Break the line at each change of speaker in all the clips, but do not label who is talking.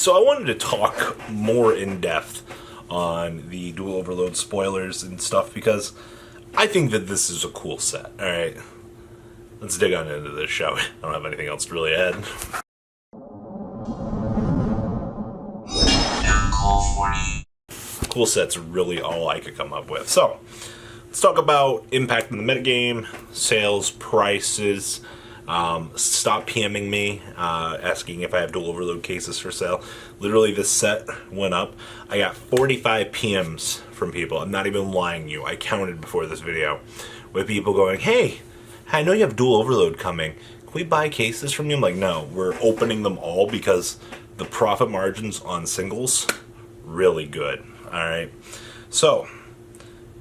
So I wanted to talk more in depth on the Duel Overload spoilers and stuff because I think that this is a cool set. Alright, let's dig on into this, shall we? I don't have anything else to really add. Cool set's really all I could come up with. So, let's talk about impact in the metagame, sales, prices. Stop PMing me, asking if I have Duel Overload cases for sale. Literally, this set went up. I got 45 PMs from people. I'm not even lying to you. I counted before this video with people going, hey, I know you have Duel Overload coming. Can we buy cases from you? I'm like, no, we're opening them all because the profit margins on singles, really good. Alright, so,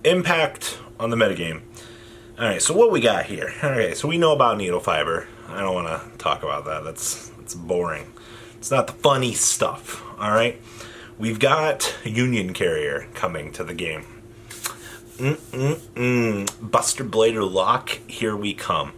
impact on the metagame. Alright, so what we got here? Okay, so we know about needle fiber. I don't want to talk about that. That's boring. It's not the funny stuff. Alright, we've got Union Carrier coming to the game. Buster Blader Lock, here we come.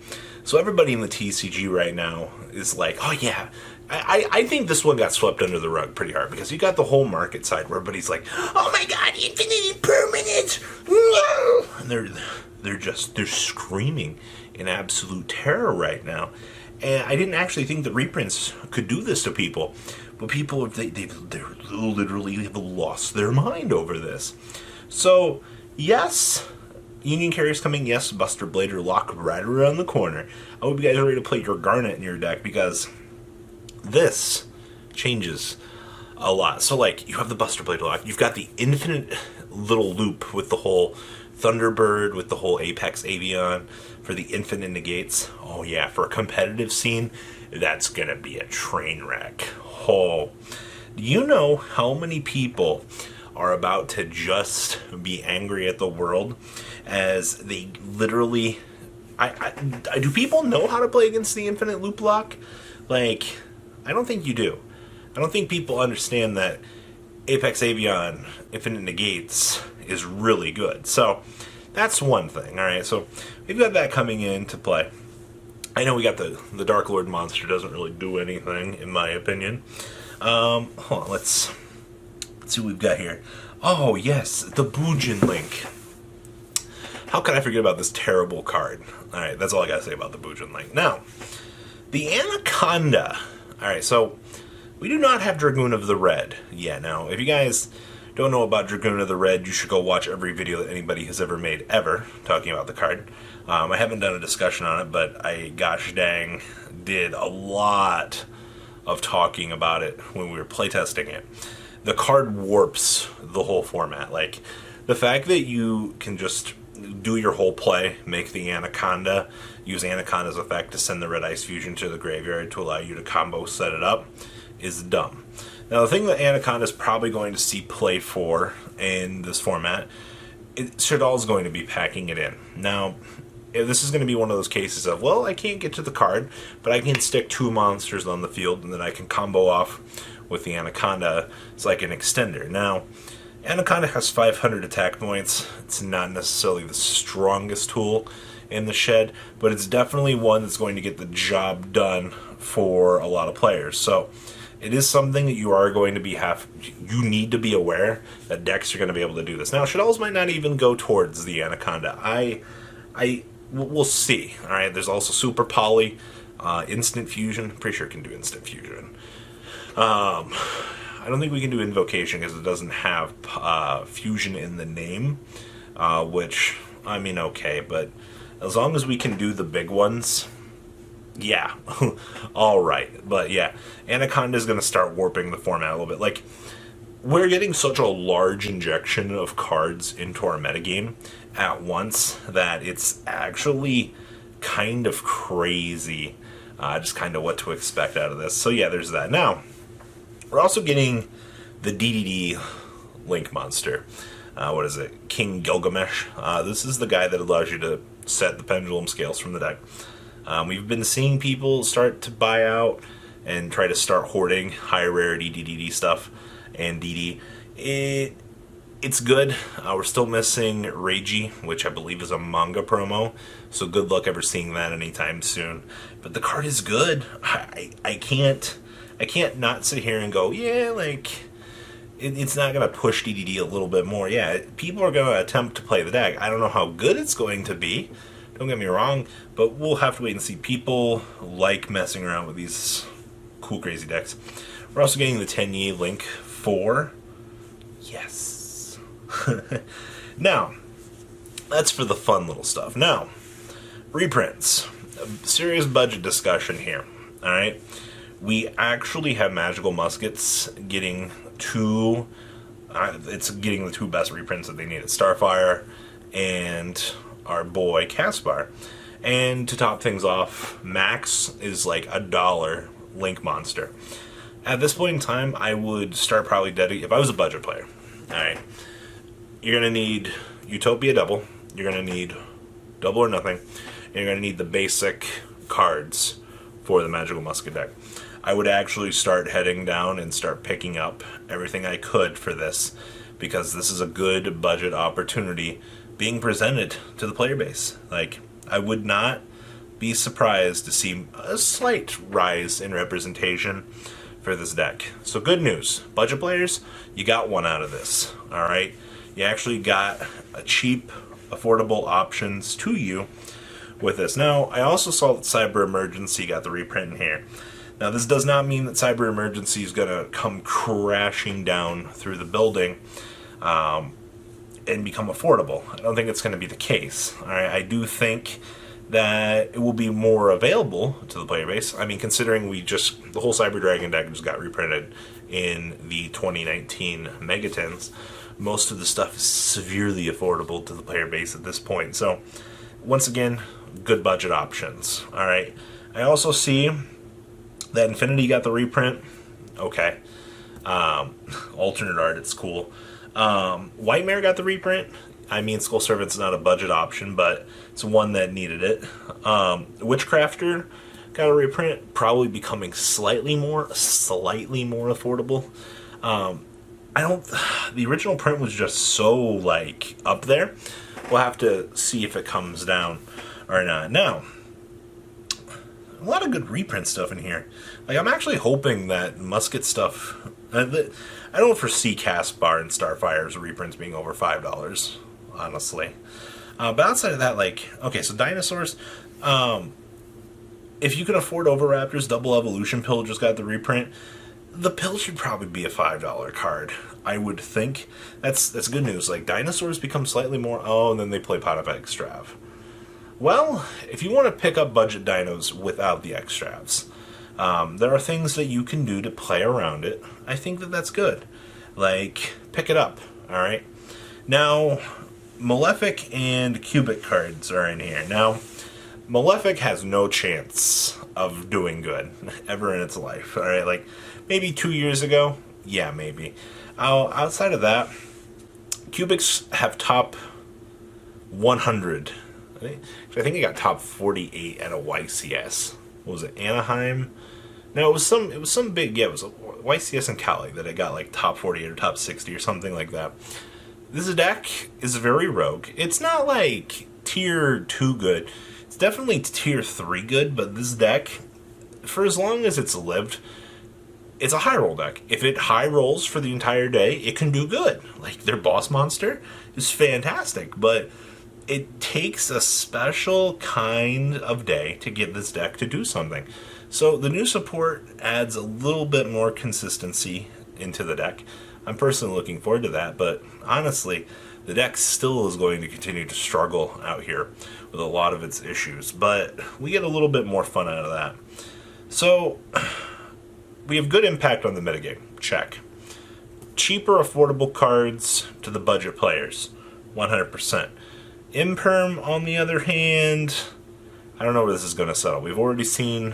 So everybody in the TCG right now is like, oh yeah, I think this one got swept under the rug pretty hard because you got the whole market side where everybody's like, oh my god, infinite impermanence, no! And they're screaming in absolute terror right now. And I didn't actually think that reprints could do this to people, but people they literally have lost their mind over this. So yes, Union Carrier's coming. Yes, Buster Blader Lock right around the corner. I hope you guys are ready to play your Garnet in your deck because this changes a lot. So, like, you have the Buster Blader Lock. You've got the infinite little loop with the whole Thunderbird, with the whole Apex Avion for the infinite negates. Oh, yeah, for a competitive scene, that's going to be a train wreck. Oh, do you know how many people are about to just be angry at the world as they literally... do people know how to play against the infinite loop lock? Like, I don't think you do. I don't think people understand that Apex Avion Infinite Negates is really good. So, that's one thing, alright? So, we've got that coming into play. I know we got the Dark Lord monster doesn't really do anything, in my opinion. Hold on, let's see what we've got here. Oh, yes, the Bujin Link. How could I forget about this terrible card? Alright, that's all I gotta say about the Bujin Link. Now, the Anaconda. Alright, so we do not have Dragoon of the Red yet. Now, if you guys don't know about Dragoon of the Red, you should go watch every video that anybody has ever made, ever, talking about the card. I haven't done a discussion on it, but I, gosh dang, did a lot of talking about it when we were playtesting it. The card warps the whole format. Like, the fact that you can just do your whole play, make the Anaconda, use Anaconda's effect to send the Red Ice Fusion to the graveyard to allow you to combo set it up, is dumb. Now, the thing that Anaconda is probably going to see play for in this format, Shadal's going to be packing it in. Now, if this is going to be one of those cases of, well, I can't get to the card, but I can stick 2 monsters on the field, and then I can combo off with the Anaconda. It's like an extender. Now, Anaconda has 500 attack points. It's not necessarily the strongest tool in the shed, but it's definitely one that's going to get the job done for a lot of players. So it is something that you are going to be you need to be aware that decks are going to be able to do this. Now, Shadows might not even go towards the Anaconda. We'll see. All right, there's also Super Poly, Instant Fusion. Pretty sure it can do Instant Fusion. I don't think we can do Invocation because it doesn't have Fusion in the name, which, I mean, okay, but as long as we can do the big ones, yeah, alright. But yeah, Anaconda is going to start warping the format a little bit. Like, we're getting such a large injection of cards into our metagame at once that it's actually kind of crazy, just kind of what to expect out of this. So yeah, there's that. Now, we're also getting the DDD Link monster. What is it? King Gilgamesh. This is the guy that allows you to set the pendulum scales from the deck. We've been seeing people start to buy out and try to start hoarding high rarity DDD stuff and DD. It's good. We're still missing Reiji, which I believe is a manga promo, so good luck ever seeing that anytime soon. But the card is good. I can't I can't not sit here and go, yeah, like, it's not going to push DDD a little bit more. Yeah, people are going to attempt to play the deck. I don't know how good it's going to be. Don't get me wrong, but we'll have to wait and see. People like messing around with these cool, crazy decks. We're also getting the 10-year link for... Yes. Now, that's for the fun little stuff. Now, reprints. A serious budget discussion here. Alright? We actually have Magical Muskets getting two... it's getting the two best reprints that they needed. Starfire and our boy Caspar. And to top things off, Max is like $1 Link Monster. At this point in time, I would start probably dedicating... If I was a budget player, alright, you're going to need Utopia double, you're going to need double or nothing, and you're going to need the basic cards for the Magical Musket deck. I would actually start heading down and start picking up everything I could for this, because this is a good budget opportunity being presented to the player base. Like, I would not be surprised to see a slight rise in representation for this deck. So good news, budget players, you got one out of this. Alright, you actually got a cheap, affordable options to you with this. Now, I also saw that Cyber Emergency got the reprint in here. Now, this does not mean that Cyber Emergency is going to come crashing down through the building and become affordable. I don't think it's going to be the case. Alright, I do think that it will be more available to the player base. I mean, considering the whole Cyber Dragon deck just got reprinted in the 2019 Megatons, most of the stuff is severely affordable to the player base at this point. So, once again, good budget options. Alright, I also see that Infinity got the reprint. Okay. Alternate art, it's cool. Whitemare got the reprint. I mean, Skull Servant's not a budget option, but it's one that needed it. Witchcrafter got a reprint, probably becoming slightly more affordable. The original print was just so, like, up there. We'll have to see if it comes down or not. Now, a lot of good reprint stuff in here. Like, I'm actually hoping that Musket stuff... I don't foresee Caspar and Starfire's reprints being over $5, honestly. But outside of that, like... Okay, so Dinosaurs... if you can afford Oviraptor's Double Evolution Pill just got the reprint, the pill should probably be a $5 card, I would think. That's good news. Like, Dinosaurs become slightly more... Oh, and then they play Pot of Extrav. Well, if you want to pick up budget dinos without the extravs, there are things that you can do to play around it. I think that that's good. Like, pick it up, alright? Now, Malefic and Cubic cards are in here. Now, Malefic has no chance of doing good ever in its life, alright? Like, maybe 2 years ago? Yeah, maybe. Outside of that, Cubics have top 100. I think it got top 48 at a YCS. What was it, Anaheim? No, it was some big, yeah, it was a YCS in Cali that it got like top 48 or top 60 or something like that. This deck is very rogue. It's not like tier 2 good. It's definitely tier 3 good, but this deck, for as long as it's lived, it's a high roll deck. If it high rolls for the entire day, it can do good. Like, their boss monster is fantastic, but it takes a special kind of day to get this deck to do something. So the new support adds a little bit more consistency into the deck. I'm personally looking forward to that, but honestly, the deck still is going to continue to struggle out here with a lot of its issues, but we get a little bit more fun out of that. So, we have good impact on the metagame. Check. Cheaper, affordable cards to the budget players. 100%. Imperm, on the other hand, I don't know where this is going to settle. We've already seen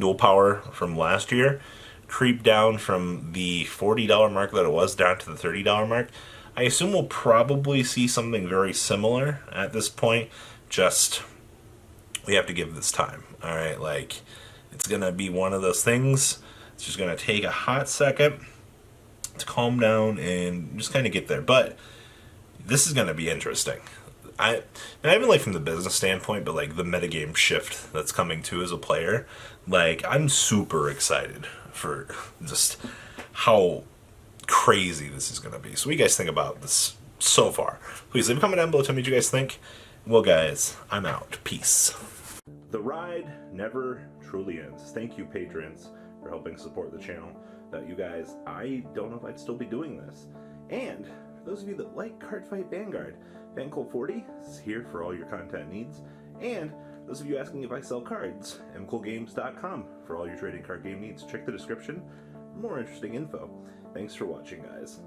Dual Power from last year creep down from the $40 mark that it was down to the $30 mark. I assume we'll probably see something very similar at this point. Just, we have to give this time. Alright, like, it's going to be one of those things. It's just going to take a hot second to calm down and just kind of get there. But this is going to be interesting. not even like from the business standpoint, but like the metagame shift that's coming to as a player. Like, I'm super excited for just how crazy this is going to be. So what do you guys think about this so far? Please leave a comment down below, tell me what you guys think. Well guys, I'm out. Peace. The ride never truly ends. Thank you, patrons, for helping support the channel. Without you guys, I don't know if I'd still be doing this. And for those of you that like Cardfight Vanguard, FanCool40 is here for all your content needs. And those of you asking if I sell cards, mcoolgames.com for all your trading card game needs. Check the description for more interesting info. Thanks for watching, guys.